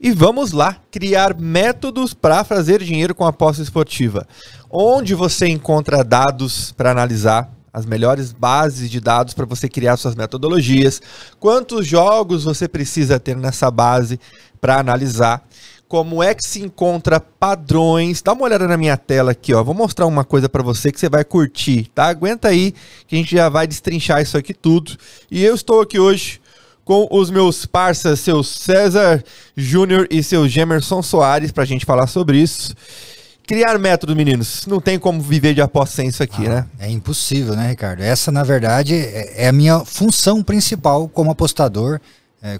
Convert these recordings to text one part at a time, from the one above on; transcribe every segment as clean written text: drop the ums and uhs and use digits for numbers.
E vamos lá, criar métodos para fazer dinheiro com aposta esportiva. Onde você encontra dados para analisar, as melhores bases de dados para você criar suas metodologias, quantos jogos você precisa ter nessa base para analisar, como é que se encontra padrões. Dá uma olhada na minha tela aqui, ó. Vou mostrar uma coisa para você que você vai curtir, tá? Aguenta aí que a gente já vai destrinchar isso aqui tudo. E eu estou aqui hoje com os meus parceiros, seu César Júnior e seu Gemerson Soares, pra gente falar sobre isso. Criar método, meninos. Não tem como viver de aposta sem isso aqui, né? É impossível, né, Ricardo? Essa, na verdade, é a minha função principal como apostador,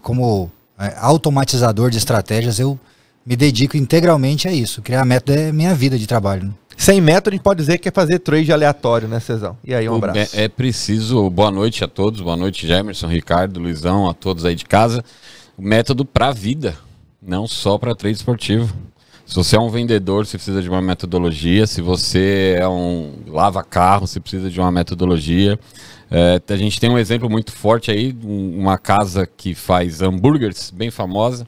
como automatizador de estratégias. Eu me dedico integralmente a isso. Criar método é minha vida de trabalho, né? Sem método, a gente pode dizer que é fazer trade aleatório, né, Cezão? E aí, um abraço. É preciso, boa noite a todos, boa noite, Gemerson, Ricardo, Luizão, a todos aí de casa. O método para a vida, não só para trade esportivo. Se você é um vendedor, você precisa de uma metodologia. Se você é um lava-carro, você precisa de uma metodologia. A gente tem um exemplo muito forte aí, uma casa que faz hambúrgueres, bem famosa,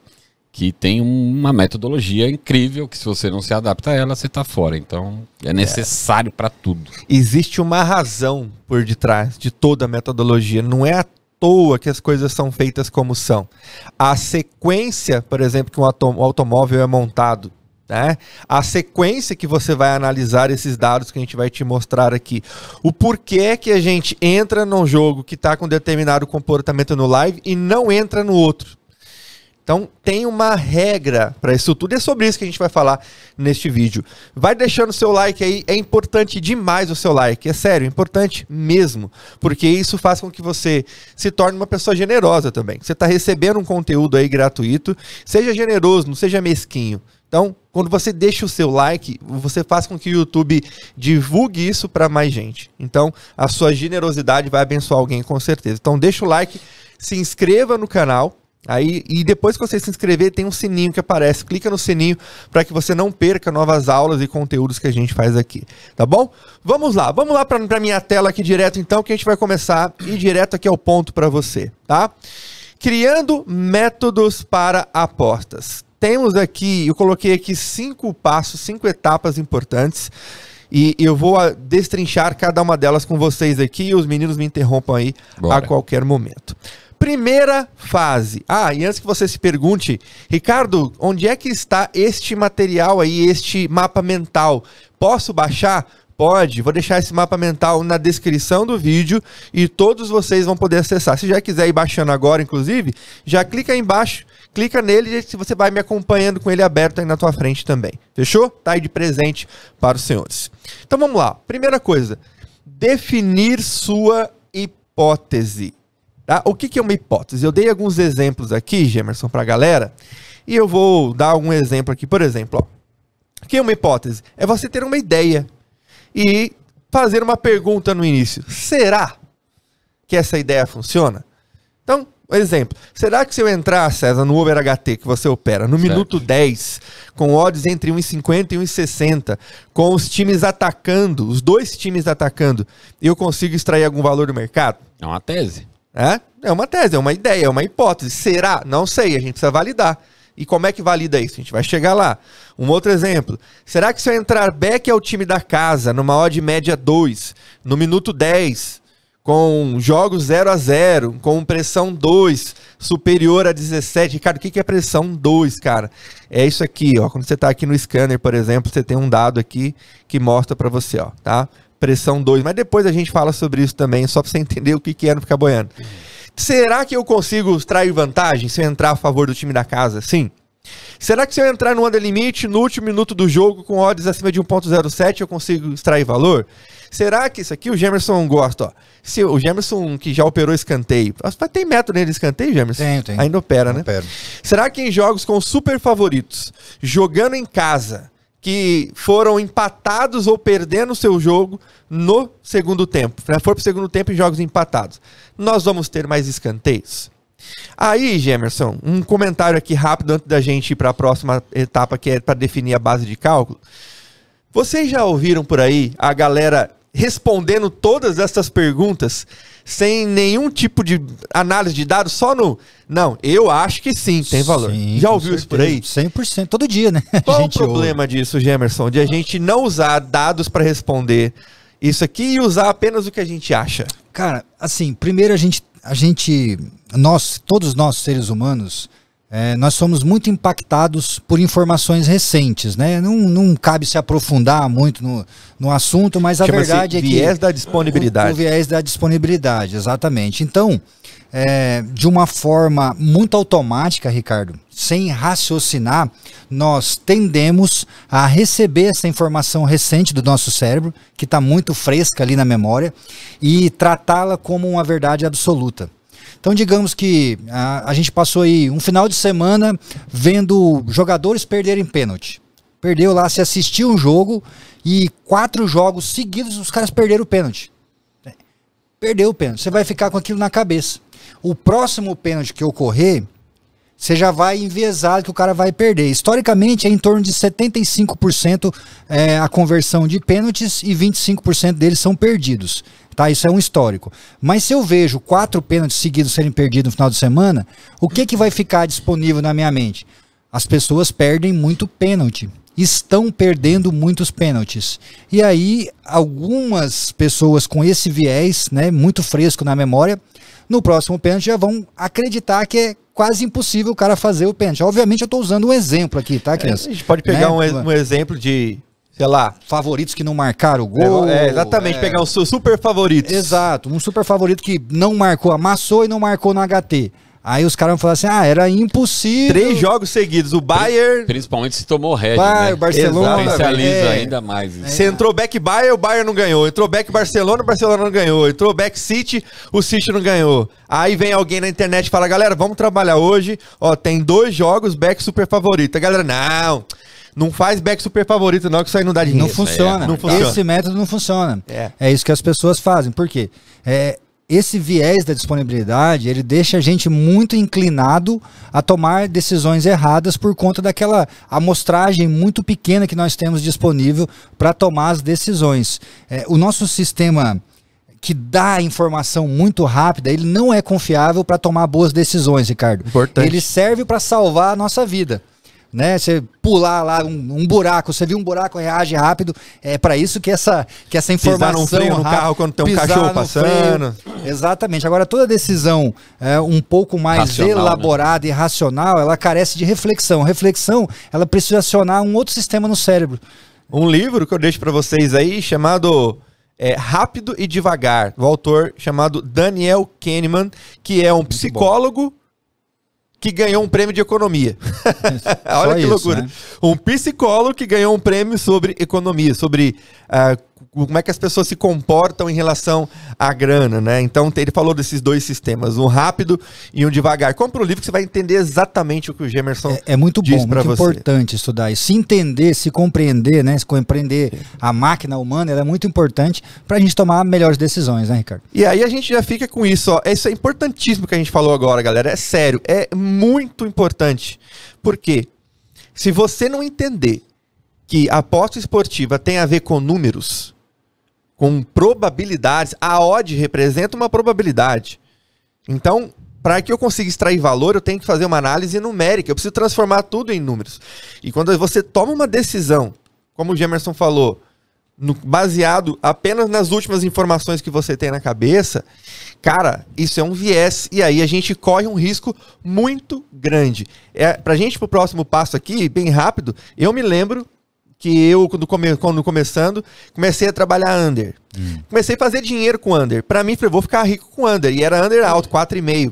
que tem uma metodologia incrível, que se você não se adapta a ela, você está fora. Então, é necessário para tudo. Existe uma razão por detrás de toda a metodologia. Não é à toa que as coisas são feitas como são. A sequência, por exemplo, que um automóvel é montado, né? A sequência que você vai analisar esses dados que a gente vai te mostrar aqui. O porquê que a gente entra num jogo que está com determinado comportamento no live e não entra no outro. Então, tem uma regra para isso tudo. E é sobre isso que a gente vai falar neste vídeo. Vai deixando o seu like aí. É importante demais o seu like. É sério, é importante mesmo. Porque isso faz com que você se torne uma pessoa generosa também. Você está recebendo um conteúdo aí gratuito. Seja generoso, não seja mesquinho. Então, quando você deixa o seu like, você faz com que o YouTube divulgue isso para mais gente. Então, a sua generosidade vai abençoar alguém com certeza. Então, deixa o like, se inscreva no canal. Aí, e depois que você se inscrever, tem um sininho que aparece. Clica no sininho para que você não perca novas aulas e conteúdos que a gente faz aqui, tá bom? Vamos lá para minha tela aqui direto então, que a gente vai começar e direto aqui ao ponto para você, tá? Criando métodos para apostas. Temos aqui, eu coloquei aqui 5 passos, 5 etapas importantes. E eu vou destrinchar cada uma delas com vocês aqui e os meninos me interrompam aí a qualquer momento. Primeira fase. E antes que você se pergunte, Ricardo, onde é que está este material aí, este mapa mental? Posso baixar? Pode. Vou deixar esse mapa mental na descrição do vídeo e todos vocês vão poder acessar. Se já quiser ir baixando agora, inclusive, já clica aí embaixo, clica nele e você vai me acompanhando com ele aberto aí na tua frente também. Fechou? Tá aí de presente para os senhores. Então vamos lá. Primeira coisa, definir sua hipótese. Tá? O que é uma hipótese? Eu dei alguns exemplos aqui, Gemerson, para a galera, e eu vou dar um exemplo aqui. Por exemplo, ó, o que é uma hipótese? É você ter uma ideia e fazer uma pergunta no início. Será que essa ideia funciona? Então, exemplo, será que se eu entrar, César, no Over HT que você opera, no minuto 10, com odds entre 1,50 e 1,60, com os times atacando, os dois times atacando, eu consigo extrair algum valor do mercado? É uma tese. É uma tese, é uma ideia, é uma hipótese. Será? Não sei, a gente precisa validar. E como é que valida isso? A gente vai chegar lá. Um outro exemplo. Será que se eu entrar back ao time da casa, numa odd média 2, no minuto 10, com jogos 0-0, com pressão 2, superior a 17... Ricardo, o que é pressão 2, cara? É isso aqui, ó. Quando você está aqui no scanner, por exemplo, você tem um dado aqui que mostra para você, ó, tá? Pressão 2, mas depois a gente fala sobre isso também, só para você entender o que é não ficar boiando. Será que eu consigo extrair vantagem se eu entrar a favor do time da casa? Sim. Será que se eu entrar no under limit, no último minuto do jogo, com odds acima de 1,07, eu consigo extrair valor? Será que isso aqui o Gemerson gosta? Ó, se o Gemerson que já operou escanteio, tem método nele de escanteio, Gemerson? Tem. Ainda opera, né? Opero. Será que em jogos com super favoritos, jogando em casa, que foram empatados ou perdendo o seu jogo no segundo tempo, for para o segundo tempo em jogos empatados, nós vamos ter mais escanteios? Aí, Gemerson, um comentário aqui rápido antes da gente ir para a próxima etapa, que é para definir a base de cálculo. Vocês já ouviram por aí a galera respondendo todas essas perguntas sem nenhum tipo de análise de dados, só no... Não, eu acho que sim, tem valor. Sim, já com ouviu isso por aí? 100%, todo dia, né? Qual o problema disso, Gemerson? De a gente não usar dados para responder isso aqui e usar apenas o que a gente acha? Cara, assim, primeiro todos nós seres humanos, nós somos muito impactados por informações recentes, né? Não cabe se aprofundar muito no assunto, mas a verdade é que... viés da disponibilidade. O viés da disponibilidade, exatamente. Então, de uma forma muito automática, Ricardo, sem raciocinar, nós tendemos a receber essa informação recente do nosso cérebro, que está muito fresca ali na memória, e tratá-la como uma verdade absoluta. Então, digamos que a gente passou aí um final de semana vendo jogadores perderem pênalti. Perdeu lá, se assistiu um jogo e 4 jogos seguidos os caras perderam o pênalti. Perdeu o pênalti. Você vai ficar com aquilo na cabeça. O próximo pênalti que ocorrer, você já vai enviesar que o cara vai perder. Historicamente, é em torno de 75% a conversão de pênaltis e 25% deles são perdidos. Tá, isso é um histórico. Mas se eu vejo 4 pênaltis seguidos serem perdidos no final de semana, o que vai ficar disponível na minha mente? As pessoas perdem muito pênalti. Estão perdendo muitos pênaltis. E aí, algumas pessoas com esse viés, né, muito fresco na memória, no próximo pênalti já vão acreditar que é quase impossível o cara fazer o pênalti. Obviamente eu estou usando um exemplo aqui, tá, criança? A gente pode pegar um exemplo de... sei lá, favoritos que não marcaram o gol. Exatamente, pegar um super favorito. Exato, um super favorito que não marcou, amassou e não marcou no HT. Aí os caras vão falar assim, era impossível. 3 jogos seguidos, o Bayern... Principalmente se tomou red, né? Barcelona... Potencializa ainda mais. Se entrou back Bayern, o Bayern não ganhou. Entrou back Barcelona, o Barcelona não ganhou. Entrou back City, o City não ganhou. Aí vem alguém na internet e fala, galera, vamos trabalhar hoje. Ó, tem 2 jogos back super favorito. A galera, não faz back super favorito não, que isso aí não dá dinheiro. Não funciona. Não funciona. Esse método não funciona. É isso que as pessoas fazem. Por quê? Esse viés da disponibilidade, ele deixa a gente muito inclinado a tomar decisões erradas por conta daquela amostragem muito pequena que nós temos disponível para tomar as decisões. O nosso sistema que dá informação muito rápida, ele não é confiável para tomar boas decisões, Ricardo. Importante. Ele serve para salvar a nossa vida. Né? Você pular lá um buraco, você viu um buraco, reage rápido, é para isso que essa informação... Pisar num freio no carro quando tem um cachorro passando. Exatamente. Agora, toda decisão um pouco mais racional, elaborada, né? E racional, ela carece de reflexão. Reflexão, ela precisa acionar um outro sistema no cérebro. Um livro que eu deixo para vocês aí, chamado Rápido e Devagar, do autor chamado Daniel Kahneman, que é um psicólogo que ganhou um prêmio de economia. Olha que loucura. Né? Um psicólogo que ganhou um prêmio sobre economia, sobre como é que as pessoas se comportam em relação à grana, né? Então ele falou desses 2 sistemas, um rápido e um devagar. Compra o livro que você vai entender exatamente o que o Gemerson é muito diz bom, muito importante estudar isso. Se entender, se compreender, né? Se compreender a máquina humana, ela é muito importante para a gente tomar melhores decisões, né, Ricardo? E aí a gente já fica com isso, ó. Isso é importantíssimo que a gente falou agora, galera. É sério, é muito importante. Por quê? Se você não entender que a aposta esportiva tem a ver com números, com probabilidades, a odd representa uma probabilidade. Então, para que eu consiga extrair valor, eu tenho que fazer uma análise numérica, eu preciso transformar tudo em números. E quando você toma uma decisão, como o Gemerson falou, baseado apenas nas últimas informações que você tem na cabeça, cara, isso é um viés, e aí a gente corre um risco muito grande. Pra gente, pro próximo passo aqui, bem rápido, eu me lembro que eu, quando começando, comecei a trabalhar under. Comecei a fazer dinheiro com under. Pra mim, falei, vou ficar rico com under. E era under alto, 4,5.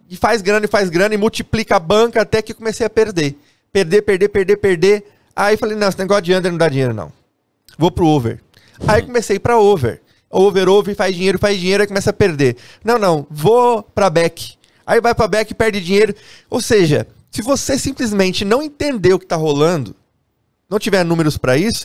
E faz grana, e multiplica a banca até que comecei a perder. Perder. Aí falei, não, esse negócio de under não dá dinheiro, não. Vou pro over. Aí comecei pra over. Over, faz dinheiro, aí começa a perder. Não, vou pra back. Aí vai pra back e perde dinheiro. Ou seja, se você simplesmente não entender o que tá rolando, não tiver números para isso,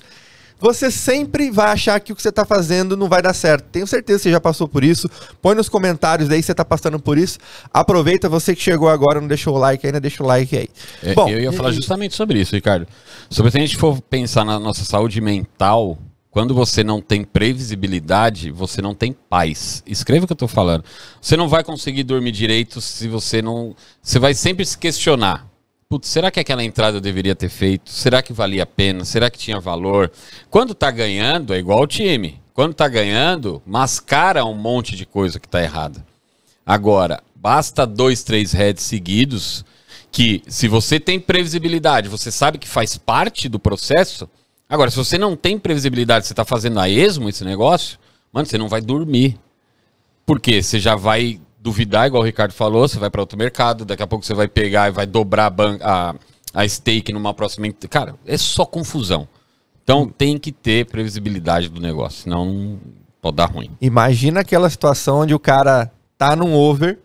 você sempre vai achar que o que você está fazendo não vai dar certo. Tenho certeza que você já passou por isso. Põe nos comentários aí se você está passando por isso. Aproveita, você que chegou agora, não deixou o like ainda, deixa o like aí. Bom, eu ia falar justamente sobre isso, Ricardo. Sobre se a gente for pensar na nossa saúde mental Quando você não tem previsibilidade, você não tem paz. Escreva o que eu tô falando. Você não vai conseguir dormir direito se você não... Você vai sempre se questionar. Putz, será que aquela entrada eu deveria ter feito? Será que valia a pena? Será que tinha valor? Quando tá ganhando, é igual o time. Quando tá ganhando, mascara um monte de coisa que tá errada. Agora, basta 2, 3 heads seguidos que, se você tem previsibilidade, você sabe que faz parte do processo. Agora, se você não tem previsibilidade, você tá fazendo a esmo esse negócio, mano, você não vai dormir. Por quê? Você já vai duvidar, igual o Ricardo falou, você vai para outro mercado, daqui a pouco você vai pegar e vai dobrar a stake numa próxima... Cara, é só confusão. Então tem que ter previsibilidade do negócio, senão pode dar ruim. Imagina aquela situação onde o cara tá num over,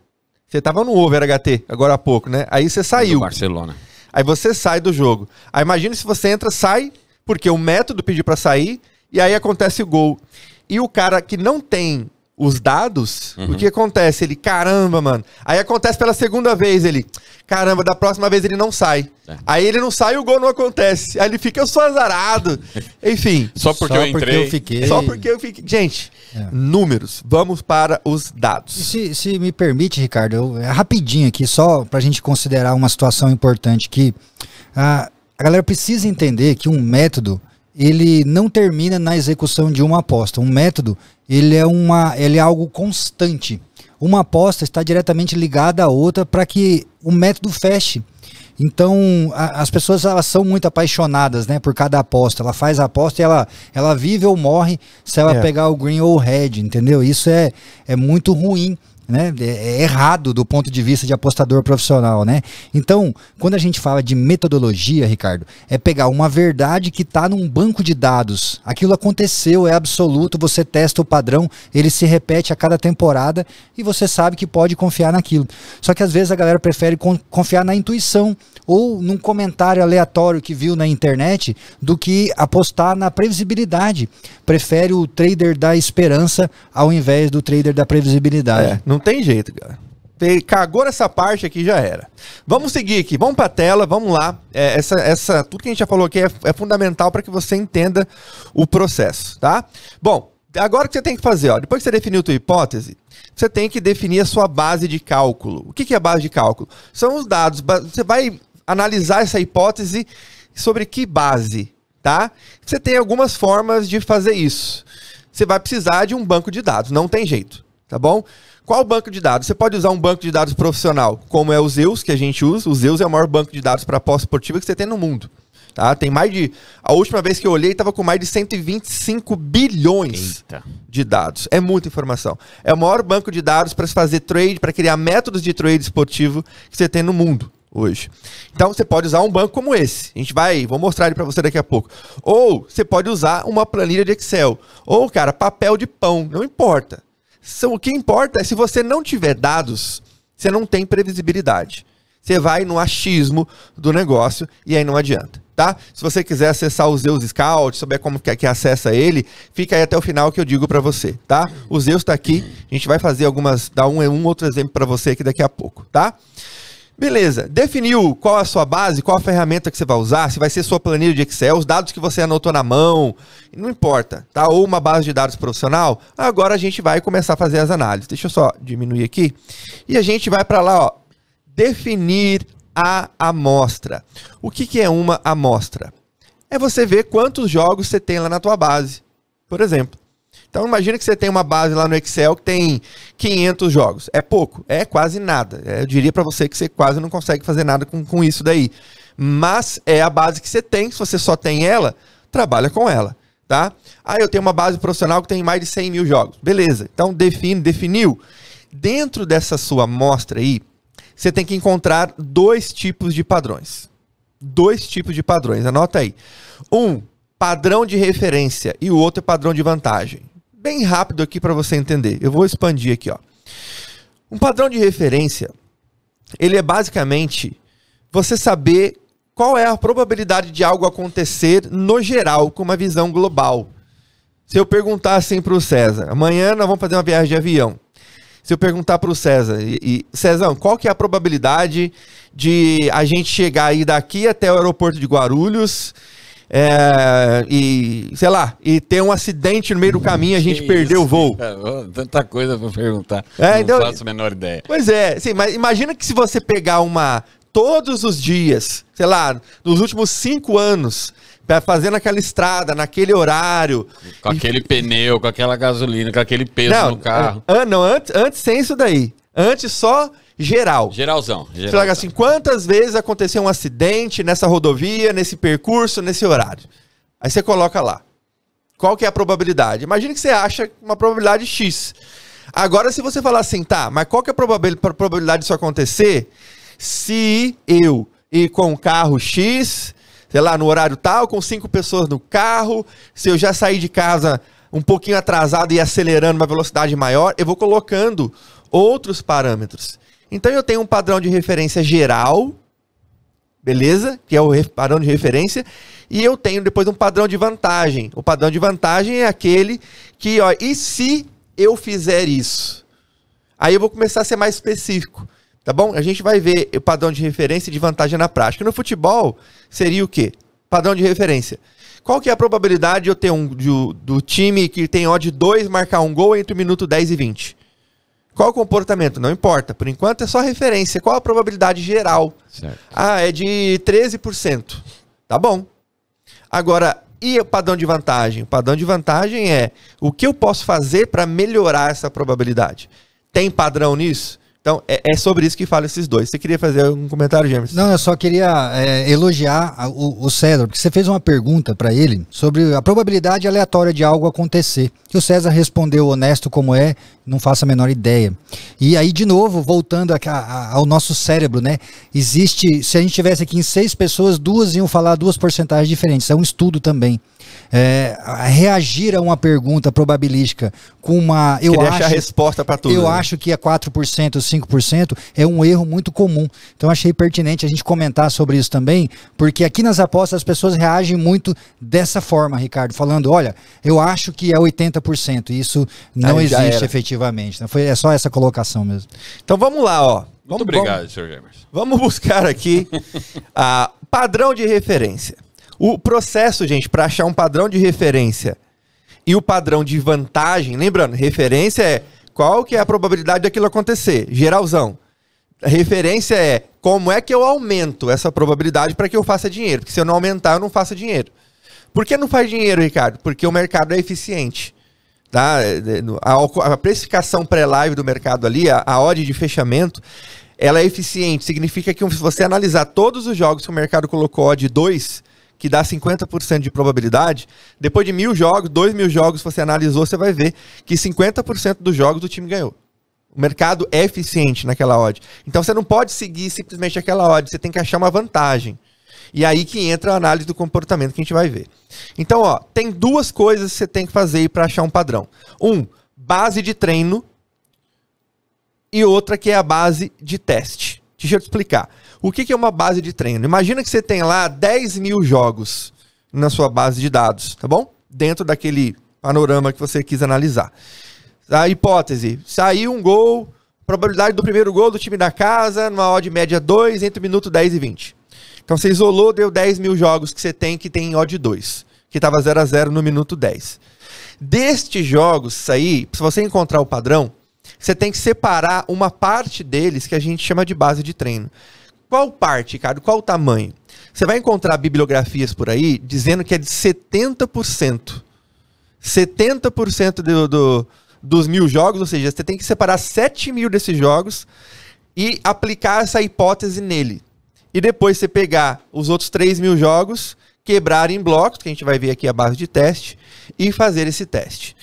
você tava no over HT agora há pouco, né? Aí você saiu. Do Barcelona. Aí você sai do jogo. Aí imagina se você entra, sai, porque o método pediu para sair, e aí acontece o gol. E o cara que não tem os dados, o que acontece? Ele, caramba, mano. Aí acontece pela segunda vez, ele, caramba, da próxima vez ele não sai. Aí ele não sai e o gol não acontece. Aí ele fica, eu sou azarado. Enfim. Só porque eu entrei. Só porque eu fiquei. Gente, números. Vamos para os dados. Se me permite, Ricardo, rapidinho aqui, só pra gente considerar uma situação importante que a galera precisa entender que um método, ele não termina na execução de uma aposta. Um método, ele é algo constante. Uma aposta está diretamente ligada à outra para que o método feche. Então, as pessoas, elas são muito apaixonadas, né, por cada aposta. Ela faz a aposta e ela vive ou morre se ela pegar o green ou o red, entendeu? Isso é muito ruim, né? É errado do ponto de vista de apostador profissional, né? Então, quando a gente fala de metodologia, Ricardo, é pegar uma verdade que está num banco de dados. Aquilo aconteceu, é absoluto, você testa o padrão, ele se repete a cada temporada e você sabe que pode confiar naquilo. Só que às vezes a galera prefere confiar na intuição ou num comentário aleatório que viu na internet do que apostar na previsibilidade. Prefere o trader da esperança ao invés do trader da previsibilidade. Não tem jeito, cara. Cagou nessa parte aqui, já era. Vamos seguir aqui, vamos para a tela, vamos lá. Tudo que a gente já falou aqui é fundamental para que você entenda o processo, tá? Bom, agora o que você tem que fazer, ó, depois que você definiu a tua hipótese, você tem que definir a sua base de cálculo. O que é a base de cálculo? São os dados, você vai analisar essa hipótese sobre que base, tá? Você tem algumas formas de fazer isso. Você vai precisar de um banco de dados, não tem jeito, tá bom? Qual banco de dados? Você pode usar um banco de dados profissional, como é o Zeus, que a gente usa. O Zeus é o maior banco de dados para aposta esportiva que você tem no mundo. Tá? Tem mais de... A última vez que eu olhei, estava com mais de 125 bilhões de dados. É muita informação. É o maior banco de dados para se fazer trade, para criar métodos de trade esportivo que você tem no mundo hoje. Então, você pode usar um banco como esse. Vou mostrar ele para você daqui a pouco. Ou você pode usar uma planilha de Excel. Ou, cara, papel de pão. Não importa. O que importa é se você não tiver dados, você não tem previsibilidade. Você vai no achismo do negócio e aí não adianta, tá? Se você quiser acessar o Zeus Scout, souber como que acessa ele, fica aí até o final que eu digo para você, tá? O Zeus tá aqui, a gente vai fazer dar um outro exemplo para você aqui daqui a pouco, tá? Beleza, definiu qual é a sua base, qual a ferramenta que você vai usar, se vai ser sua planilha de Excel, os dados que você anotou na mão, não importa, tá? Ou uma base de dados profissional, agora a gente vai começar a fazer as análises. Deixa eu só diminuir aqui. E a gente vai para lá, ó, definir a amostra. O que é uma amostra? É você ver quantos jogos você tem lá na tua base, por exemplo. Então imagina que você tem uma base lá no Excel que tem 500 jogos. É pouco? É quase nada. Eu diria para você que você quase não consegue fazer nada com isso daí. Mas é a base que você tem. Se você só tem ela, trabalha com ela, tá? Eu tenho uma base profissional que tem mais de 100 mil jogos. Beleza. Então definiu. Dentro dessa sua amostra aí, você tem que encontrar dois tipos de padrões. Dois tipos de padrões. Anota aí. Um, padrão de referência e o outro é padrão de vantagem. Bem rápido aqui para você entender. Eu vou expandir aqui, ó. Um padrão de referência, ele é basicamente você saber qual é a probabilidade de algo acontecer no geral, com uma visão global. Se eu perguntar assim para o César, amanhã nós vamos fazer uma viagem de avião. Se eu perguntar para o César, César, qual que é a probabilidade de a gente chegar aí daqui até o aeroporto de Guarulhos e, sei lá, e ter um acidente no meio do caminho e a gente perdeu o voo. Tanta coisa pra perguntar. Não faço a menor ideia. Pois é, sim, mas imagina que se você pegar todos os dias, sei lá, nos últimos 5 anos, fazendo aquela estrada, naquele horário. Com aquele pneu, com aquela gasolina, com aquele peso no carro. Antes sem isso daí. Antes só geral. Geralzão. Você fala assim, quantas vezes aconteceu um acidente nessa rodovia, nesse percurso, nesse horário? Aí você coloca lá. Qual que é a probabilidade? Imagina que você acha uma probabilidade X. Agora, se você falar assim, tá, mas qual que é a probabilidade disso acontecer se eu ir com um carro X, sei lá, no horário tal, com 5 pessoas no carro, se eu já sair de casa um pouquinho atrasado e acelerando uma velocidade maior, eu vou colocando outros parâmetros. Então eu tenho um padrão de referência geral, beleza? Que é o padrão de referência. E eu tenho depois um padrão de vantagem. O padrão de vantagem é aquele que, ó, e se eu fizer isso? Aí eu vou começar a ser mais específico, tá bom? A gente vai ver o padrão de referência e de vantagem na prática. No futebol, seria o quê? Padrão de referência. Qual que é a probabilidade de eu ter do time que tem odd 2 marcar um gol entre o minuto 10 e 20? Qual o comportamento? Não importa. Por enquanto é só referência. Qual a probabilidade geral? Certo. É de 13%. Tá bom. Agora, e o padrão de vantagem? O padrão de vantagem é o que eu posso fazer para melhorar essa probabilidade. Tem padrão nisso? Então, é sobre isso que fala esses dois. Você queria fazer algum comentário, James? Não, eu só queria elogiar o César, porque você fez uma pergunta para ele sobre a probabilidade aleatória de algo acontecer. E o César respondeu honesto como é, não faço a menor ideia. E aí, de novo, voltando ao nosso cérebro, né? Existe, se a gente tivesse aqui em 6 pessoas, 2 iam falar 2 porcentagens diferentes. É um estudo também. Reagir a uma pergunta probabilística com uma... achar a resposta para tudo. Eu acho que é 4%, 5%, é um erro muito comum. Então achei pertinente a gente comentar sobre isso também, porque aqui nas apostas as pessoas reagem muito dessa forma, Ricardo, falando, olha, eu acho que é 80%, e isso não existe efetivamente. É só essa colocação mesmo. Então vamos lá, ó. Muito obrigado, Sr. Jamerson. Vamos buscar aqui padrão de referência. O processo, gente, para achar um padrão de referência e o padrão de vantagem, lembrando, referência é qual que é a probabilidade daquilo acontecer, geralzão. A referência é como é que eu aumento essa probabilidade para que eu faça dinheiro, porque se eu não aumentar, eu não faço dinheiro. Por que não faz dinheiro, Ricardo? Porque o mercado é eficiente. Tá? A precificação pré-live do mercado ali, a odd de fechamento, ela é eficiente. Significa que se você analisar todos os jogos que o mercado colocou odd 2, que dá 50% de probabilidade, depois de 1.000 jogos, 2.000 jogos, você analisou, você vai ver que 50% dos jogos do time ganhou. O mercado é eficiente naquela odd. Então você não pode seguir simplesmente aquela odd, você tem que achar uma vantagem. E aí que entra a análise do comportamento que a gente vai ver. Então, ó, tem 2 coisas que você tem que fazer para achar um padrão. Base de treino e outra que é a base de teste. Deixa eu te explicar. O que é uma base de treino? Imagina que você tem lá 10.000 jogos na sua base de dados, tá bom? Dentro daquele panorama que você quis analisar. A hipótese, saiu um gol, probabilidade do primeiro gol do time da casa, numa odd média 2, entre o minuto 10 e 20. Então você isolou, deu 10.000 jogos que você tem que tem odd 2, que estava 0-0 no minuto 10. Destes jogos aí, se você encontrar o padrão, você tem que separar uma parte deles que a gente chama de base de treino. Qual parte, Ricardo? Qual o tamanho? Você vai encontrar bibliografias por aí dizendo que é de 70%. 70% dos 1.000 jogos, ou seja, você tem que separar 7.000 desses jogos e aplicar essa hipótese nele. E depois você pegar os outros 3.000 jogos, quebrar em blocos, que a gente vai ver aqui a base de teste, e fazer esse teste.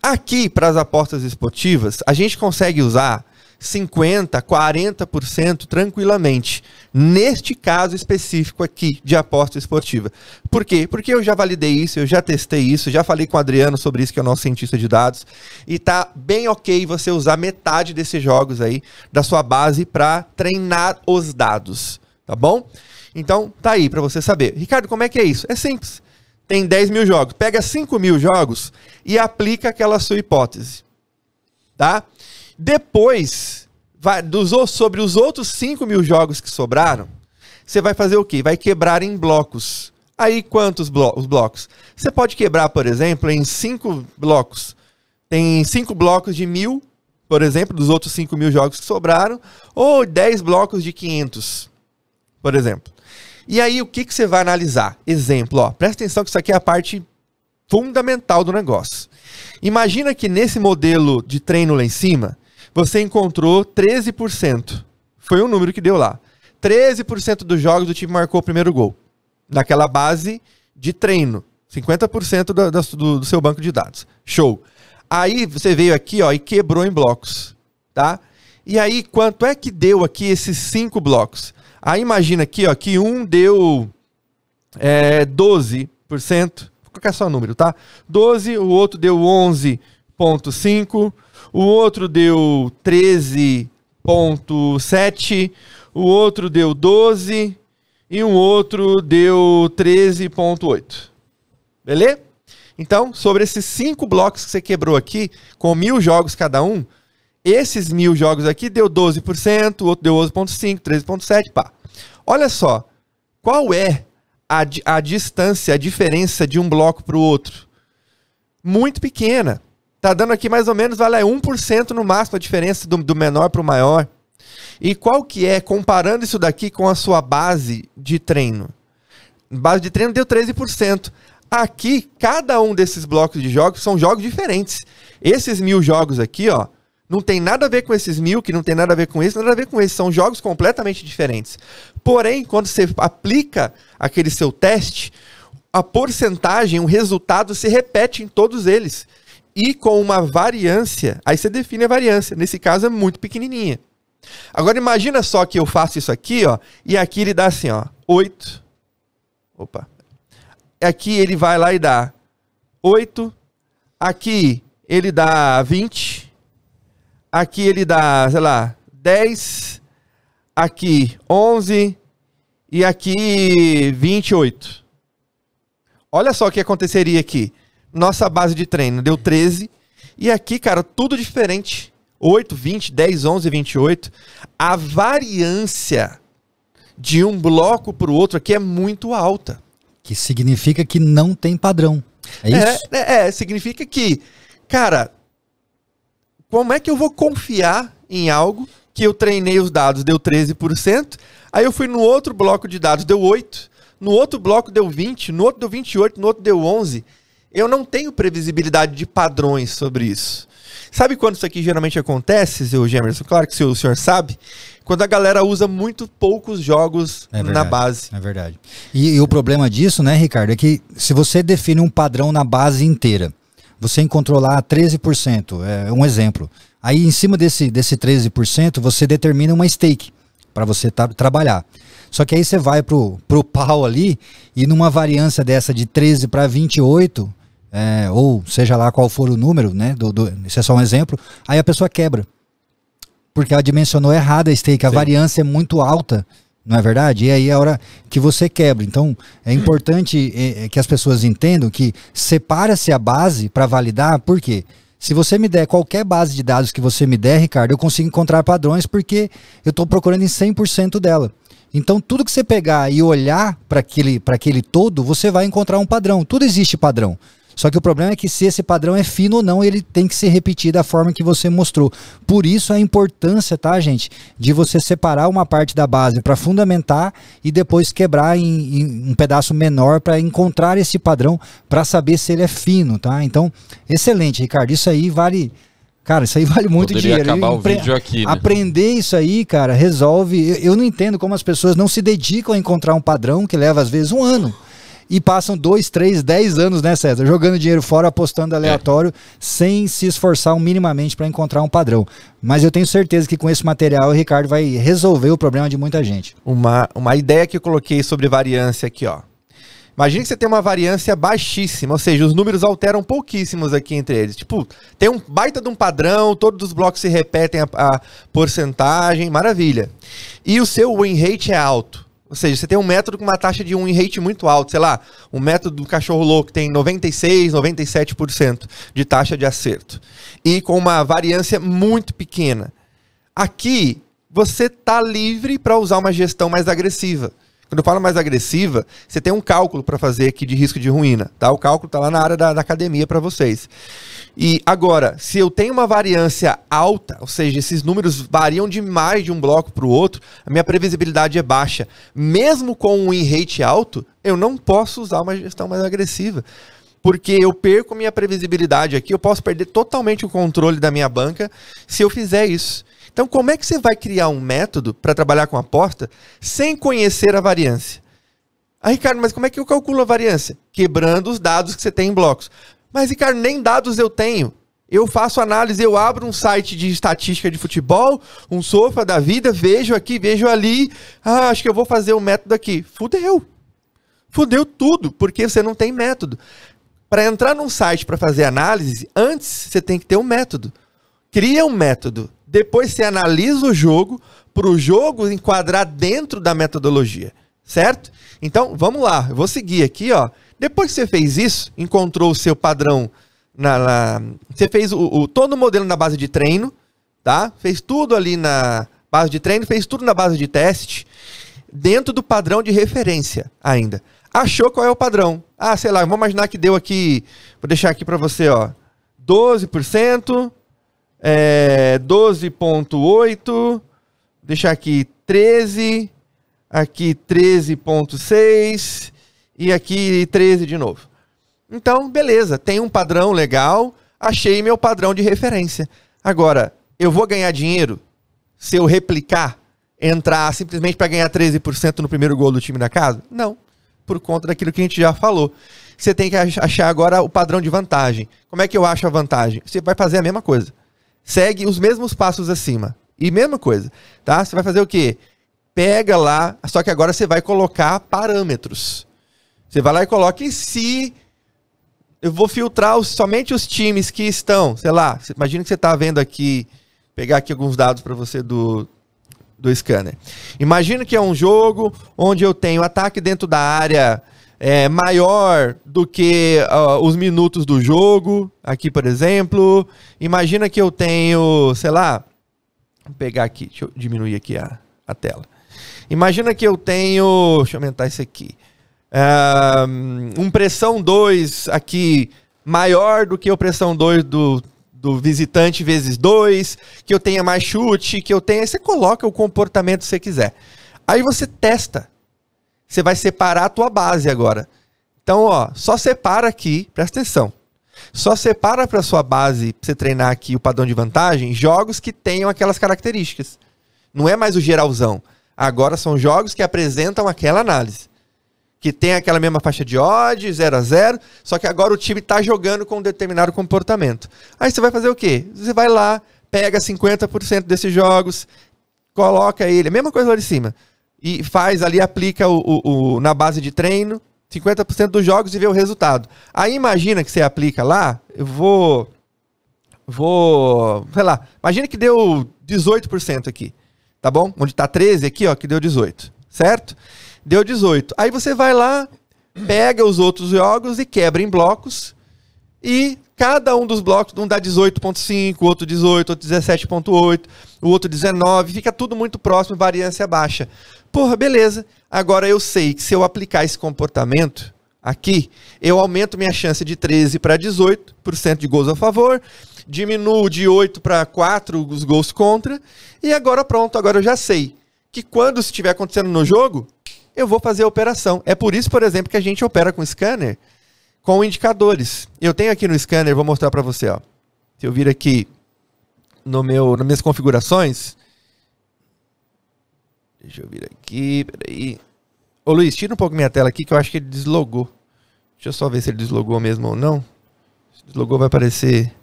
Aqui, para as apostas esportivas, a gente consegue usar 50%, 40% tranquilamente. Neste caso específico aqui de aposta esportiva. Por quê? Porque eu já validei isso, eu já testei isso, já falei com o Adriano sobre isso, que é o nosso cientista de dados, e tá bem ok você usar metade desses jogos aí da sua base para treinar os dados, tá bom? Então tá aí para você saber. Ricardo, como é que é isso? É simples. Tem 10.000 jogos, pega 5.000 jogos e aplica aquela sua hipótese, tá? Depois, sobre os outros 5.000 jogos que sobraram, você vai fazer o quê? Vai quebrar em blocos Aí quantos os blocos? Você pode quebrar, por exemplo, em 5 blocos. Tem 5 blocos de 1000, por exemplo, dos outros 5.000 jogos que sobraram, ou 10 blocos de 500, por exemplo. E aí o que você vai analisar? Exemplo, ó, presta atenção que isso aqui é a parte fundamental do negócio. Imagina que nesse modelo de treino lá em cima, você encontrou 13%. Foi o número que deu lá. 13% dos jogos do time marcou o primeiro gol. Naquela base de treino. 50% do seu banco de dados. Show. Aí você veio aqui, ó, e quebrou em blocos. Tá? E aí, quanto é que deu aqui esses 5 blocos? Aí imagina aqui, ó, que um deu 12%. Vou colocar só o número, tá? 12, o outro deu 11,5, o outro deu 13,7, o outro deu 12 e um outro deu 13,8. Beleza? Então, sobre esses 5 blocos que você quebrou aqui, com 1.000 jogos cada um, esses 1.000 jogos aqui deu 12%, o outro deu 11,5, 13,7, pá. Olha só, qual é a distância, a diferença de um bloco para o outro? Muito pequena. Tá dando aqui mais ou menos, vale 1% no máximo a diferença do menor para o maior. E qual que é, comparando isso daqui com a sua base de treino? Base de treino deu 13%. Aqui, cada um desses blocos de jogos são jogos diferentes. Esses 1.000 jogos aqui, ó, não tem nada a ver com esses 1.000, que não tem nada a ver com esse, nada a ver com esse. São jogos completamente diferentes. Porém, quando você aplica aquele seu teste, a porcentagem, o resultado se repete em todos eles. E com uma variância, aí você define a variância. Nesse caso é muito pequenininha. Agora imagina só que eu faço isso aqui, ó, e aqui ele dá assim, ó, 8. Opa. Aqui ele vai lá e dá 8. Aqui ele dá 20. Aqui ele dá, sei lá, 10. Aqui 11. E aqui 28. Olha só o que aconteceria aqui. Nossa base de treino deu 13. E aqui, cara, tudo diferente. 8, 20, 10, 11, 28. A variância de um bloco para o outro aqui é muito alta. Que significa que não tem padrão. É isso? Significa que, cara, como é que eu vou confiar em algo que eu treinei os dados, deu 13%, aí eu fui no outro bloco de dados, deu 8%, no outro bloco deu 20%, no outro deu 28%, no outro deu 11%. Eu não tenho previsibilidade de padrões sobre isso. Sabe quando isso aqui geralmente acontece, seu Gemerson? Claro que o senhor sabe. Quando a galera usa muito poucos jogos na base. É verdade. E o problema disso, né, Ricardo, é que se você define um padrão na base inteira, você encontrou lá 13%, é um exemplo. Aí em cima desse 13%, você determina uma stake para você trabalhar. Só que aí você vai pro pau ali e numa variância dessa de 13 para 28, ou seja lá qual for o número, né? Isso é só um exemplo, aí a pessoa quebra. Porque ela dimensionou errada a stake, a variância é muito alta, não é verdade? E aí é a hora que você quebra. Então é importante que as pessoas entendam que separa-se a base para validar, por quê? Se você me der qualquer base de dados que você me der, Ricardo, eu consigo encontrar padrões porque eu estou procurando em 100% dela. Então tudo que você pegar e olhar para aquele todo, você vai encontrar um padrão. Tudo existe padrão. Só que o problema é que se esse padrão é fino ou não, ele tem que ser repetido da forma que você mostrou. Por isso a importância, tá, gente, de você separar uma parte da base para fundamentar e depois quebrar em um pedaço menor para encontrar esse padrão, para saber se ele é fino, tá? Então, excelente, Ricardo. Isso aí vale... Cara, isso aí vale muito dinheiro. Acabar o vídeo aqui, né? Aprender isso aí, cara, resolve... Eu não entendo como as pessoas não se dedicam a encontrar um padrão que leva, às vezes, 1 ano. E passam 2, 3, 10 anos, né, César? Jogando dinheiro fora, apostando aleatório, sem se esforçar minimamente para encontrar um padrão. Mas eu tenho certeza que com esse material o Ricardo vai resolver o problema de muita gente. Uma ideia que eu coloquei sobre variância aqui, ó. Imagina que você tem uma variância baixíssima, ou seja, os números alteram pouquíssimos aqui entre eles. Tipo, tem um baita de um padrão, todos os blocos se repetem a porcentagem, maravilha. E o seu win rate é alto. Ou seja, você tem um método com uma taxa de win rate muito alta, sei lá, um método do cachorro louco que tem 96%, 97% de taxa de acerto. E com uma variância muito pequena. Aqui, você está livre para usar uma gestão mais agressiva. Quando eu falo mais agressiva, você tem um cálculo para fazer aqui de risco de ruína, tá? O cálculo está lá na área da academia para vocês. E agora, se eu tenho uma variância alta, ou seja, esses números variam demais de um bloco para o outro, a minha previsibilidade é baixa. Mesmo com um win rate alto, eu não posso usar uma gestão mais agressiva. Porque eu perco minha previsibilidade aqui, eu posso perder totalmente o controle da minha banca se eu fizer isso. Então, como é que você vai criar um método para trabalhar com aposta sem conhecer a variância? Ah, Ricardo, mas como é que eu calculo a variância? Quebrando os dados que você tem em blocos. Mas, Ricardo, nem dados eu tenho. Eu faço análise, eu abro um site de estatística de futebol, um sofá da vida, vejo aqui, vejo ali. Ah, acho que eu vou fazer um método aqui. Fudeu. Fudeu tudo, porque você não tem método. Para entrar num site para fazer análise, antes você tem que ter um método. Cria um método. Depois você analisa o jogo para o jogo enquadrar dentro da metodologia. Certo? Então, vamos lá. Eu vou seguir aqui, ó. Depois que você fez isso, encontrou o seu padrão. Você fez todo o modelo na base de treino, tá? Fez tudo ali na base de treino, fez tudo na base de teste, dentro do padrão de referência ainda. Achou qual é o padrão? Ah, sei lá, vamos imaginar que deu aqui, vou deixar aqui para você, ó, 12%, 12,8%, deixar aqui 13%, aqui 13,6% e aqui 13% de novo. Então, beleza, tem um padrão legal, achei meu padrão de referência. Agora, eu vou ganhar dinheiro se eu replicar, entrar simplesmente para ganhar 13% no primeiro gol do time da casa? Não, por conta daquilo que a gente já falou. Você tem que achar agora o padrão de vantagem. Como é que eu acho a vantagem? Você vai fazer a mesma coisa. Segue os mesmos passos acima. E mesma coisa, tá? Você vai fazer o quê? Pega lá, só que agora você vai colocar parâmetros. Você vai lá e coloca, e se eu vou filtrar somente os times que estão, sei lá, imagina que você está vendo aqui, pegar aqui alguns dados para você do scanner. Imagina que é um jogo onde eu tenho ataque dentro da área maior do que os minutos do jogo, aqui por exemplo. Imagina que eu tenho, sei lá, vou pegar aqui, deixa eu diminuir aqui a tela. Imagina que eu tenho, deixa eu aumentar isso aqui, pressão 2 aqui maior do que o pressão 2 do visitante vezes 2, que eu tenha mais chute, que eu tenha... Aí você coloca o comportamento que você quiser. Aí você testa. Você vai separar a tua base agora. Então, ó, só separa aqui, presta atenção. Só separa para sua base, para você treinar aqui o padrão de vantagem, jogos que tenham aquelas características. Não é mais o geralzão. Agora são jogos que apresentam aquela análise. Que tem aquela mesma faixa de odds, 0-0, só que agora o time está jogando com um determinado comportamento. Aí você vai fazer o quê? Você vai lá, pega 50% desses jogos, coloca ele, a mesma coisa lá de cima, e faz ali, aplica na base de treino, 50% dos jogos e vê o resultado. Aí imagina que você aplica lá, eu vou, sei lá, imagina que deu 18% aqui, tá bom? Onde está 13 aqui, ó, que deu 18, certo? Deu 18. Aí você vai lá, pega os outros jogos e quebra em blocos. E cada um dos blocos, um dá 18,5, o outro 18, outro 17,8, o outro 19. Fica tudo muito próximo, variância baixa. Porra, beleza. Agora eu sei que se eu aplicar esse comportamento aqui, eu aumento minha chance de 13 para 18% de gols a favor, diminuo de 8 para 4 os gols contra. E agora pronto, agora eu já sei que quando isso estiver acontecendo no jogo, eu vou fazer a operação. É por isso, por exemplo, que a gente opera com scanner, com indicadores. Eu tenho aqui no scanner, vou mostrar para você, ó. Se eu vir aqui nas minhas configurações, deixa eu vir aqui, peraí. Ô Luiz, tira um pouco minha tela aqui que eu acho que ele deslogou. Deixa eu só ver se ele deslogou mesmo ou não. Se deslogou vai aparecer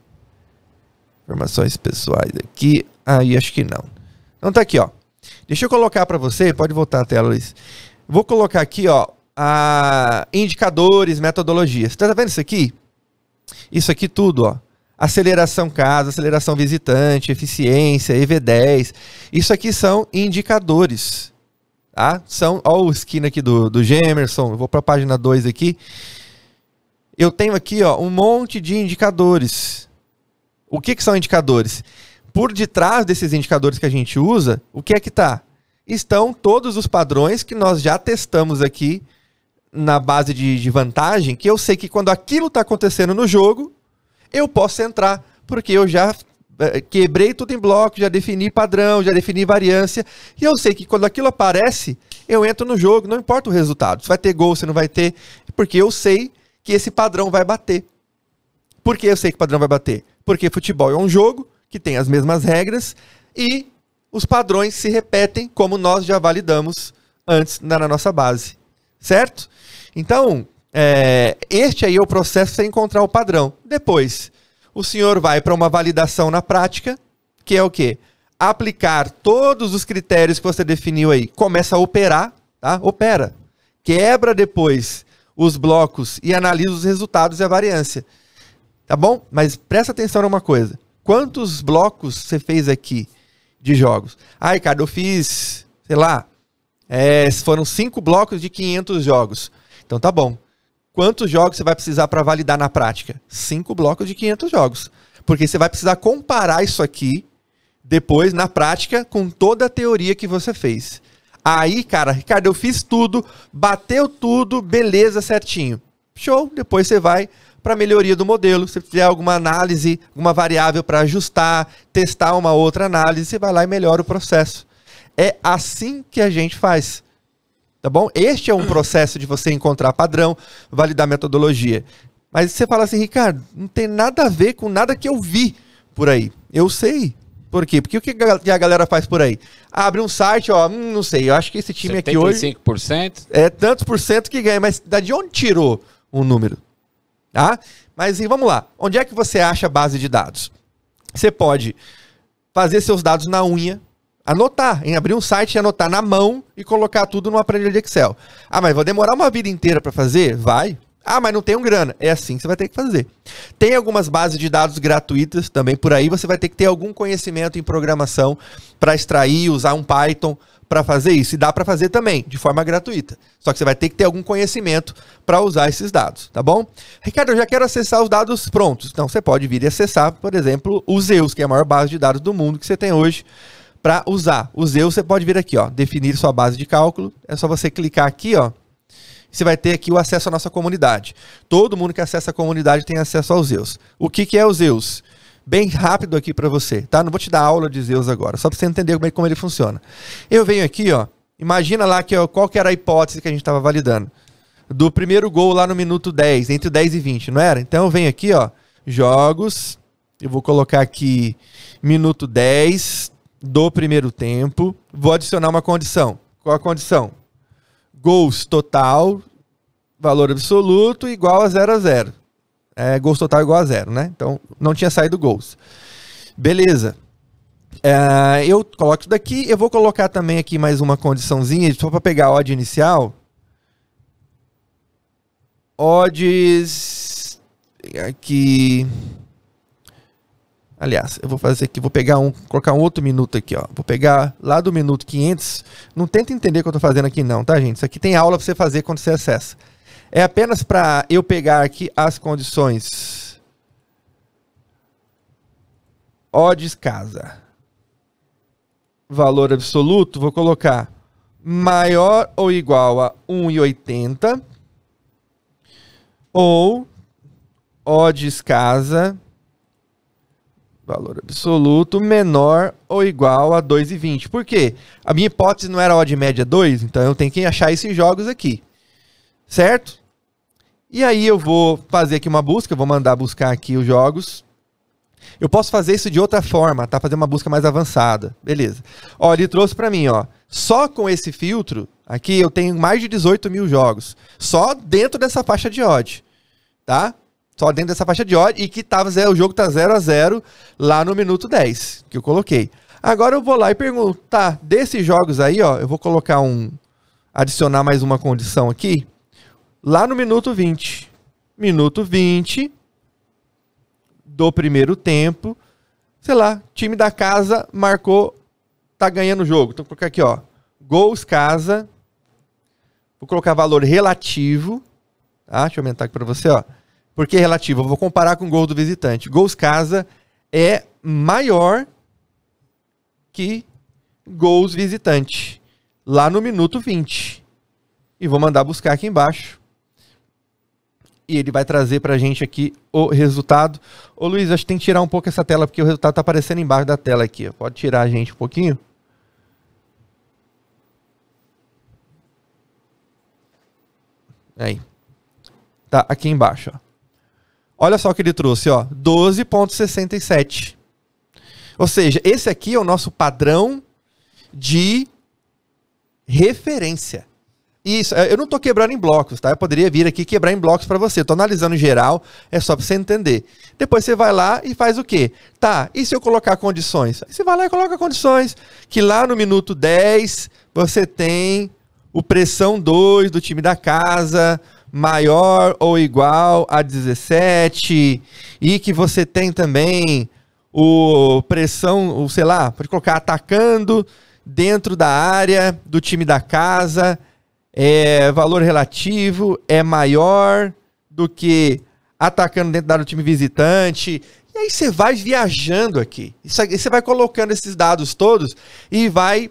informações pessoais aqui. Aí acho que não. Então tá aqui, ó. Deixa eu colocar para você, pode voltar a tela, Luiz. Vou colocar aqui, ó, indicadores, metodologias. Você tá vendo isso aqui? Isso aqui tudo, ó. Aceleração casa, aceleração visitante, eficiência, EV10. Isso aqui são indicadores. Tá? São, ó, o skin aqui do Gemerson. Eu vou para a página 2 aqui. Eu tenho aqui, ó, um monte de indicadores. O que são indicadores? Por detrás desses indicadores que a gente usa, o que é que tá? estão todos os padrões que nós já testamos aqui na base de vantagem, que eu sei que quando aquilo está acontecendo no jogo, eu posso entrar, porque eu já quebrei tudo em bloco, já defini padrão, já defini variância, e eu sei que quando aquilo aparece, eu entro no jogo, não importa o resultado, se vai ter gol, se não vai ter, porque eu sei que esse padrão vai bater. Por que eu sei que o padrão vai bater? Porque futebol é um jogo que tem as mesmas regras e os padrões se repetem como nós já validamos antes na nossa base, certo? Então, este aí é o processo para encontrar o padrão. Depois, o senhor vai para uma validação na prática, que é o quê? Aplicar todos os critérios que você definiu aí. Começa a operar, tá? Opera. Quebra depois os blocos e analisa os resultados e a variância. Tá bom? Mas presta atenção numa coisa. Quantos blocos você fez aqui de jogos? Ah, Ricardo, eu fiz, sei lá, foram 5 blocos de 500 jogos. Então tá bom. Quantos jogos você vai precisar para validar na prática? 5 blocos de 500 jogos. Porque você vai precisar comparar isso aqui depois na prática com toda a teoria que você fez. Aí, cara, Ricardo, eu fiz tudo, bateu tudo, beleza, certinho. Show, depois você vai para melhoria do modelo. Se tiver alguma análise, alguma variável para ajustar, testar uma outra análise, você vai lá e melhora o processo. É assim que a gente faz. Tá bom? Este é um processo de você encontrar padrão, validar metodologia. Mas você fala assim, Ricardo, não tem nada a ver com nada que eu vi por aí. Eu sei. Por quê? Porque o que a galera faz por aí? Abre um site, ó, não sei, eu acho que esse time 75%? Aqui hoje... 75%? É tantos por cento que ganha, mas de onde tirou um número? Tá? Mas e vamos lá. Onde é que você acha a base de dados? Você pode fazer seus dados na unha, anotar, abrir um site e anotar na mão e colocar tudo numa planilha de Excel. Ah, mas vou demorar uma vida inteira para fazer? Vai. Ah, mas não tenho grana. É assim que você vai ter que fazer. Tem algumas bases de dados gratuitas também por aí. Você vai ter que ter algum conhecimento em programação para extrair, usar um Python para fazer isso. E dá para fazer também, de forma gratuita. Só que você vai ter que ter algum conhecimento para usar esses dados, tá bom? Ricardo, eu já quero acessar os dados prontos. Então, você pode vir e acessar, por exemplo, o Zeus, que é a maior base de dados do mundo que você tem hoje para usar. O Zeus, você pode vir aqui, ó, definir sua base de cálculo. É só você clicar aqui, ó. Você vai ter aqui o acesso à nossa comunidade. Todo mundo que acessa a comunidade tem acesso ao Zeus. O que é o Zeus? Bem rápido aqui para você, tá? Não vou te dar aula de Zeus agora, só para você entender como ele funciona. Eu venho aqui, ó, imagina lá qual que era a hipótese que a gente estava validando. Do primeiro gol lá no minuto 10, entre 10 e 20, não era? Então eu venho aqui, ó, jogos, eu vou colocar aqui minuto 10 do primeiro tempo, vou adicionar uma condição. Qual a condição? Gols total, valor absoluto, igual a 0 a 0. Gols total igual a 0, né? Então, não tinha saído gols. Beleza. Eu coloco isso daqui. Eu vou colocar também aqui mais uma condiçãozinha, só para pegar a odd inicial. Odds... Aqui... Aliás, eu vou fazer aqui, colocar um outro minuto aqui, ó. Vou pegar lá do minuto 500. Não tenta entender o que eu tô fazendo aqui não, tá, gente? Isso aqui tem aula para você fazer quando você acessa. É apenas para eu pegar aqui as condições. Odds casa. Valor absoluto, vou colocar maior ou igual a 1,80 ou odds casa valor absoluto menor ou igual a 2,20. Por quê? A minha hipótese não era odd média 2, então eu tenho que achar esses jogos aqui. Certo? E aí eu vou fazer aqui uma busca, vou mandar buscar aqui os jogos. Eu posso fazer isso de outra forma, tá? Fazer uma busca mais avançada. Beleza. Ó, ele trouxe para mim, ó. Só com esse filtro, aqui eu tenho mais de 18 mil jogos. Só dentro dessa faixa de odd. Tá? Só dentro dessa faixa de odd e que o jogo tá 0 a 0 lá no minuto 10, que eu coloquei. Agora eu vou lá e pergunto, tá, desses jogos aí, ó, eu vou colocar adicionar mais uma condição aqui, lá no minuto 20. Minuto 20 do primeiro tempo, sei lá, time da casa marcou, tá ganhando o jogo. Então vou colocar aqui, ó, gols casa, vou colocar valor relativo, tá? Deixa eu aumentar aqui para você, ó. Por que relativo? Eu vou comparar com o gol do visitante. Gols casa é maior que gols visitante. lá no minuto 20. E vou mandar buscar aqui embaixo. E ele vai trazer pra gente aqui o resultado. Ô Luiz, acho que tem que tirar um pouco essa tela, porque o resultado tá aparecendo embaixo da tela aqui. Ó. Pode tirar a gente um pouquinho? Aí. Tá aqui embaixo, ó. Olha só o que ele trouxe, ó. 12,67. Ou seja, esse aqui é o nosso padrão de referência. Isso, eu não estou quebrando em blocos, tá? Eu poderia vir aqui quebrar em blocos para você. Estou analisando em geral, é só para você entender. Depois você vai lá e faz o quê? Tá, e se eu colocar condições? Aí você vai lá e coloca condições. Que lá no minuto 10, você tem o pressão 2 do time da casa, maior ou igual a 17. E que você tem também o pressão, sei lá, pode colocar atacando dentro da área do time da casa. Valor relativo é maior do que atacando dentro da área do time visitante. E aí você vai viajando aqui. Você vai colocando esses dados todos e vai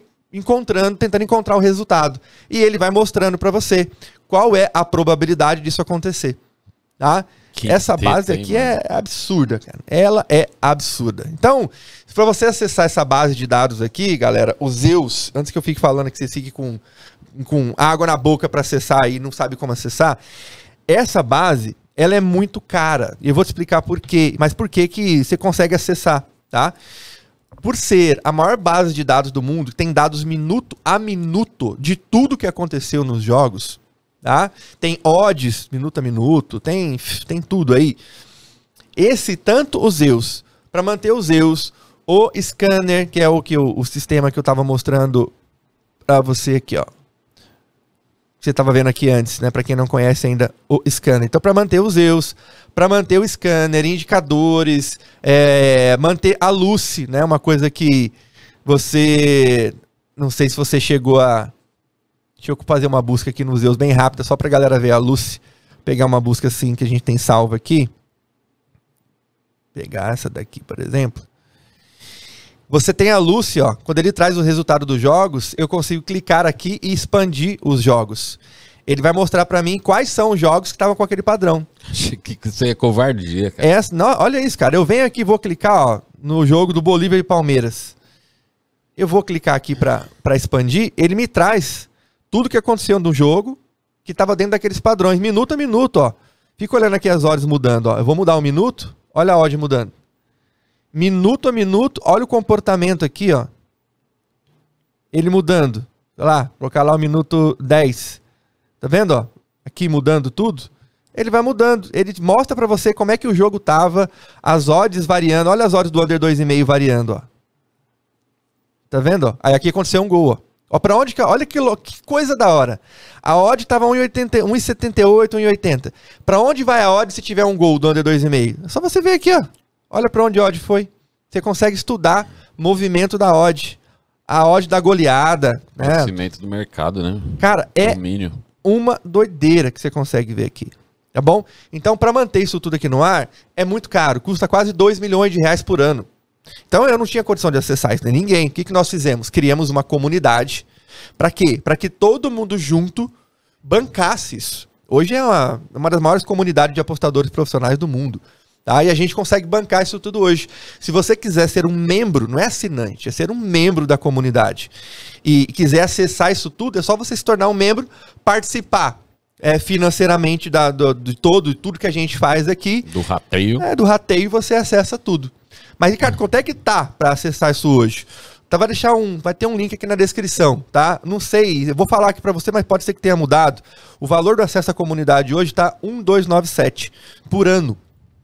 tentando encontrar o resultado. E ele vai mostrando para você qual é a probabilidade disso acontecer. Tá? Essa base aqui é absurda, cara. Ela é absurda. Então, para você acessar essa base de dados aqui, galera, o Zeus, antes que eu fique falando que você fique com água na boca para acessar e não sabe como acessar, essa base, ela é muito cara. E eu vou te explicar por quê, mas por que que você consegue acessar, tá? Por ser a maior base de dados do mundo, tem dados minuto a minuto de tudo que aconteceu nos jogos, tá? Tem odds minuto a minuto, tem tudo aí. Tanto o Zeus, para manter o Zeus, o scanner, que é o sistema que eu estava mostrando para você aqui, ó. Você estava vendo aqui antes, né? Para quem não conhece ainda o scanner. Então, para manter os Zeus, para manter o scanner, indicadores, manter a Lucy, né? Uma coisa que você... Não sei se você chegou a... Deixa eu fazer uma busca aqui nos Zeus bem rápida, só para a galera ver a Lucy. Pegar uma busca assim que a gente tem salva aqui. Pegar essa daqui, por exemplo. Você tem a Lucy, ó, quando ele traz o resultado dos jogos, eu consigo clicar aqui e expandir os jogos. Ele vai mostrar para mim quais são os jogos que estavam com aquele padrão. Achei que isso é covardia, cara. Olha isso, cara. Eu venho aqui e vou clicar, ó, no jogo do Bolívia e Palmeiras. Eu vou clicar aqui para expandir. Ele me traz tudo que aconteceu no jogo que estava dentro daqueles padrões, minuto a minuto, ó. Fica olhando aqui as odds mudando, ó. Eu vou mudar um minuto, olha a odd mudando. Minuto a minuto, olha o comportamento aqui, ó. Ele mudando. Sei lá, colocar lá o minuto 10. Tá vendo, ó? Aqui mudando tudo. Ele vai mudando. Ele mostra pra você como é que o jogo tava, as odds variando. Olha as odds do under 2,5 variando, ó. Tá vendo, ó? Aí aqui aconteceu um gol, ó. Ó, pra onde que... Olha que coisa da hora. A odd tava 1,78, 1,80. Pra onde vai a odd se tiver um gol do under 2,5? É só você ver aqui, ó. Olha para onde a odd foi. Você consegue estudar movimento da odd. A odd da goleada. O crescimento do mercado, né? Cara, uma doideira que você consegue ver aqui. Tá bom? Então, para manter isso tudo aqui no ar, é muito caro. Custa quase 2 milhões de reais por ano. Então, eu não tinha condição de acessar isso, nem ninguém. O que nós fizemos? Criamos uma comunidade. Para quê? Para que todo mundo junto bancasse isso. Hoje é uma das maiores comunidades de apostadores profissionais do mundo. Tá? E a gente consegue bancar isso tudo hoje. Se você quiser ser um membro, não é assinante, é ser um membro da comunidade e quiser acessar isso tudo, é só você se tornar um membro, participar financeiramente de tudo que a gente faz aqui. Do rateio. Do rateio você acessa tudo. Mas, Ricardo, quanto é que tá para acessar isso hoje? Tá, vai ter um link aqui na descrição, tá? Não sei, eu vou falar aqui para você, mas pode ser que tenha mudado. O valor do acesso à comunidade hoje tá 1,297 por ano.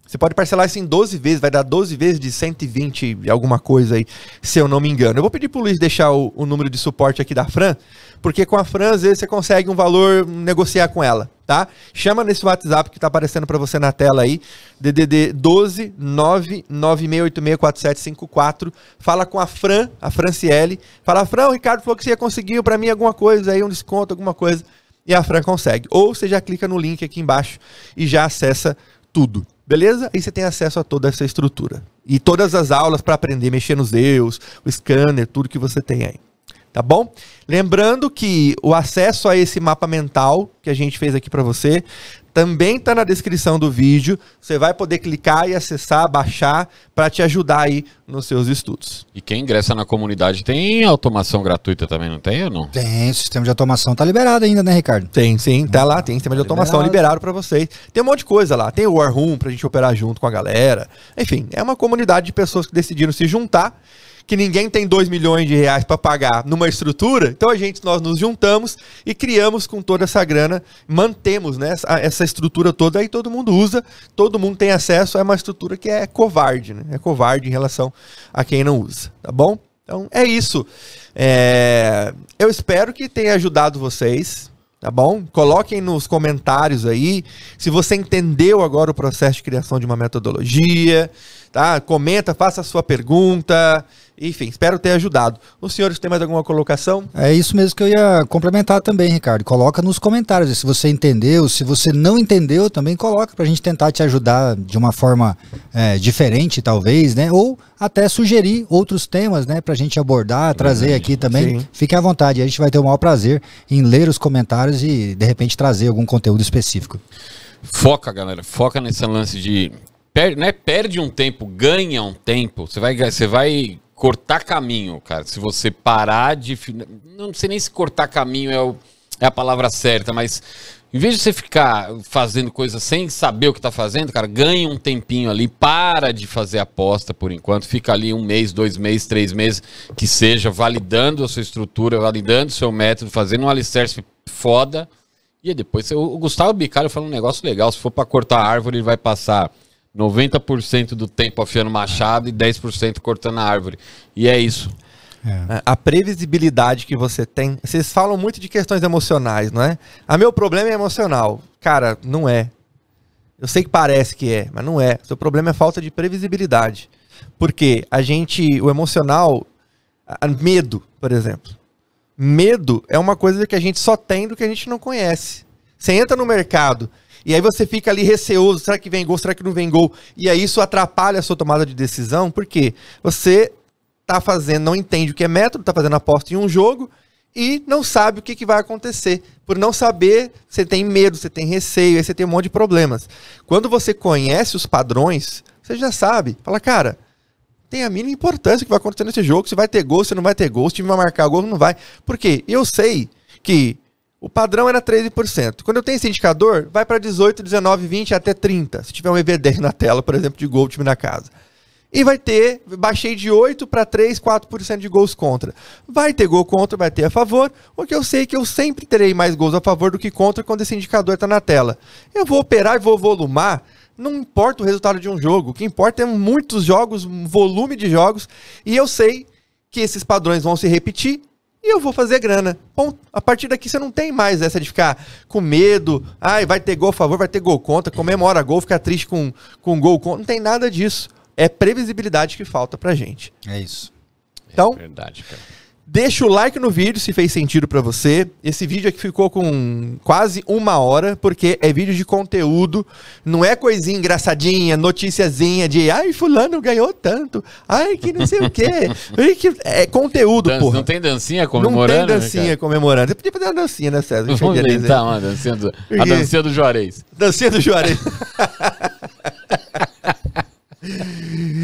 Você pode parcelar isso em 12 vezes, vai dar 12 vezes de 120 e alguma coisa aí, se eu não me engano. Eu vou pedir pro Luiz deixar o número de suporte aqui da Fran, porque com a Fran, às vezes, você consegue um valor, negociar com ela, tá? Chama nesse WhatsApp que tá aparecendo para você na tela aí, DDD 12 996864754. Fala com a Franciele. Fala, Fran, o Ricardo falou que você ia conseguir para mim alguma coisa aí, um desconto, alguma coisa. E a Fran consegue. Ou você já clica no link aqui embaixo e já acessa tudo. Beleza? Aí você tem acesso a toda essa estrutura. E todas as aulas para aprender a mexer nos Zeus, o scanner, tudo que você tem aí. tá bom? Lembrando que o acesso a esse mapa mental que a gente fez aqui para você também está na descrição do vídeo. Você vai poder clicar e acessar, baixar, para te ajudar aí nos seus estudos. E quem ingressa na comunidade tem automação gratuita também, não tem ou não? Tem, o sistema de automação tá liberado ainda, né, Ricardo? Tem, sim, tá lá, tem sistema de automação liberado para vocês. Tem um monte de coisa lá, tem o War Room pra gente operar junto com a galera. Enfim, é uma comunidade de pessoas que decidiram se juntar, que ninguém tem 2 milhões de reais para pagar numa estrutura, então nós nos juntamos e criamos com toda essa grana, mantemos, né, essa estrutura toda, aí todo mundo usa, todo mundo tem acesso, é uma estrutura que é covarde, né? É covarde em relação a quem não usa, tá bom? Então é isso. Eu espero que tenha ajudado vocês, tá bom? Coloquem nos comentários aí se você entendeu agora o processo de criação de uma metodologia, tá? Comenta, faça a sua pergunta. Enfim, espero ter ajudado. Os senhores têm mais alguma colocação? É isso mesmo que eu ia complementar também, Ricardo. Coloca nos comentários. Se você entendeu, se você não entendeu, também coloca pra gente tentar te ajudar de uma forma diferente, talvez, né? Ou até sugerir outros temas, né? Pra gente abordar, trazer aqui também. Sim. Fiquem à vontade. A gente vai ter o maior prazer em ler os comentários e, de repente, trazer algum conteúdo específico. Foca, galera. Foca nesse lance de... Perde um tempo, ganha um tempo. Você vai cortar caminho, cara. Se você parar de... Não sei nem se cortar caminho é a palavra certa, mas em vez de você ficar fazendo coisa sem saber o que tá fazendo, cara, ganha um tempinho ali, para de fazer aposta por enquanto, fica ali 1 mês, 2 meses, 3 meses, que seja, validando a sua estrutura, validando o seu método, fazendo um alicerce foda, e depois o Gustavo Bicalho falou um negócio legal, se for para cortar a árvore, ele vai passar 90% do tempo afiando machado e 10% cortando a árvore. E é isso. A previsibilidade que você tem... Vocês falam muito de questões emocionais, não é? Meu problema é emocional. Cara, não é. Eu sei que parece que é, mas não é. Seu problema é falta de previsibilidade. Porque o emocional... Medo, por exemplo. Medo é uma coisa que a gente só tem do que a gente não conhece. Você entra no mercado... E aí você fica ali receoso, será que vem gol, será que não vem gol? E aí isso atrapalha a sua tomada de decisão, porque você tá fazendo, não entende o que é método, tá fazendo aposta em um jogo e não sabe o que vai acontecer. Por não saber, você tem medo, você tem receio, aí você tem um monte de problemas. Quando você conhece os padrões, você já sabe. Fala, cara, tem a mínima importância o que vai acontecer nesse jogo, se vai ter gol, se não vai ter gol, se o time vai marcar gol, não vai. Por quê? Eu sei que o padrão era 13%. Quando eu tenho esse indicador, vai para 18, 19, 20 até 30. Se tiver um EV10 na tela, por exemplo, de gol do time na casa. E baixei de 8 para 3, 4% de gols contra. Vai ter gol contra, vai ter a favor, porque eu sei que eu sempre terei mais gols a favor do que contra quando esse indicador está na tela. Eu vou operar e vou volumar, não importa o resultado de um jogo. O que importa é muitos jogos, um volume de jogos, e eu sei que esses padrões vão se repetir, e eu vou fazer grana. Bom, a partir daqui você não tem mais essa de ficar com medo. Vai ter gol a favor, vai ter gol contra. Comemora gol, fica triste com gol contra. Não tem nada disso. É previsibilidade que falta pra gente. É isso. Então, é verdade, cara. Deixa o like no vídeo se fez sentido pra você. Esse vídeo aqui ficou com quase 1 hora, porque é vídeo de conteúdo. Não é coisinha engraçadinha, noticiazinha de fulano ganhou tanto. Que não sei o quê. É conteúdo, porra. Não tem dancinha comemorando? Não tem dancinha comemorando. Você podia fazer uma dancinha, né, César? Vamos inventar uma dancinha a dancinha do Juarez. Dancinha do Juarez.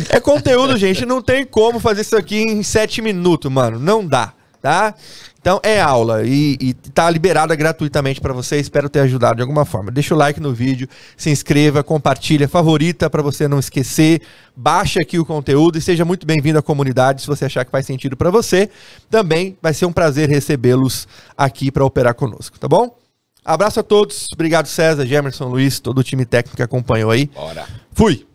É conteúdo, gente. Não tem como fazer isso aqui em 7 minutos, mano. Não dá, tá? Então é aula e tá liberada gratuitamente pra você. Espero ter ajudado de alguma forma. Deixa o like no vídeo, se inscreva, compartilha, favorita pra você não esquecer. Baixa aqui o conteúdo e seja muito bem-vindo à comunidade. Se você achar que faz sentido pra você, também vai ser um prazer recebê-los aqui pra operar conosco, tá bom? Abraço a todos. Obrigado, César, Gemerson, Luiz, todo o time técnico que acompanhou aí. Bora. Fui!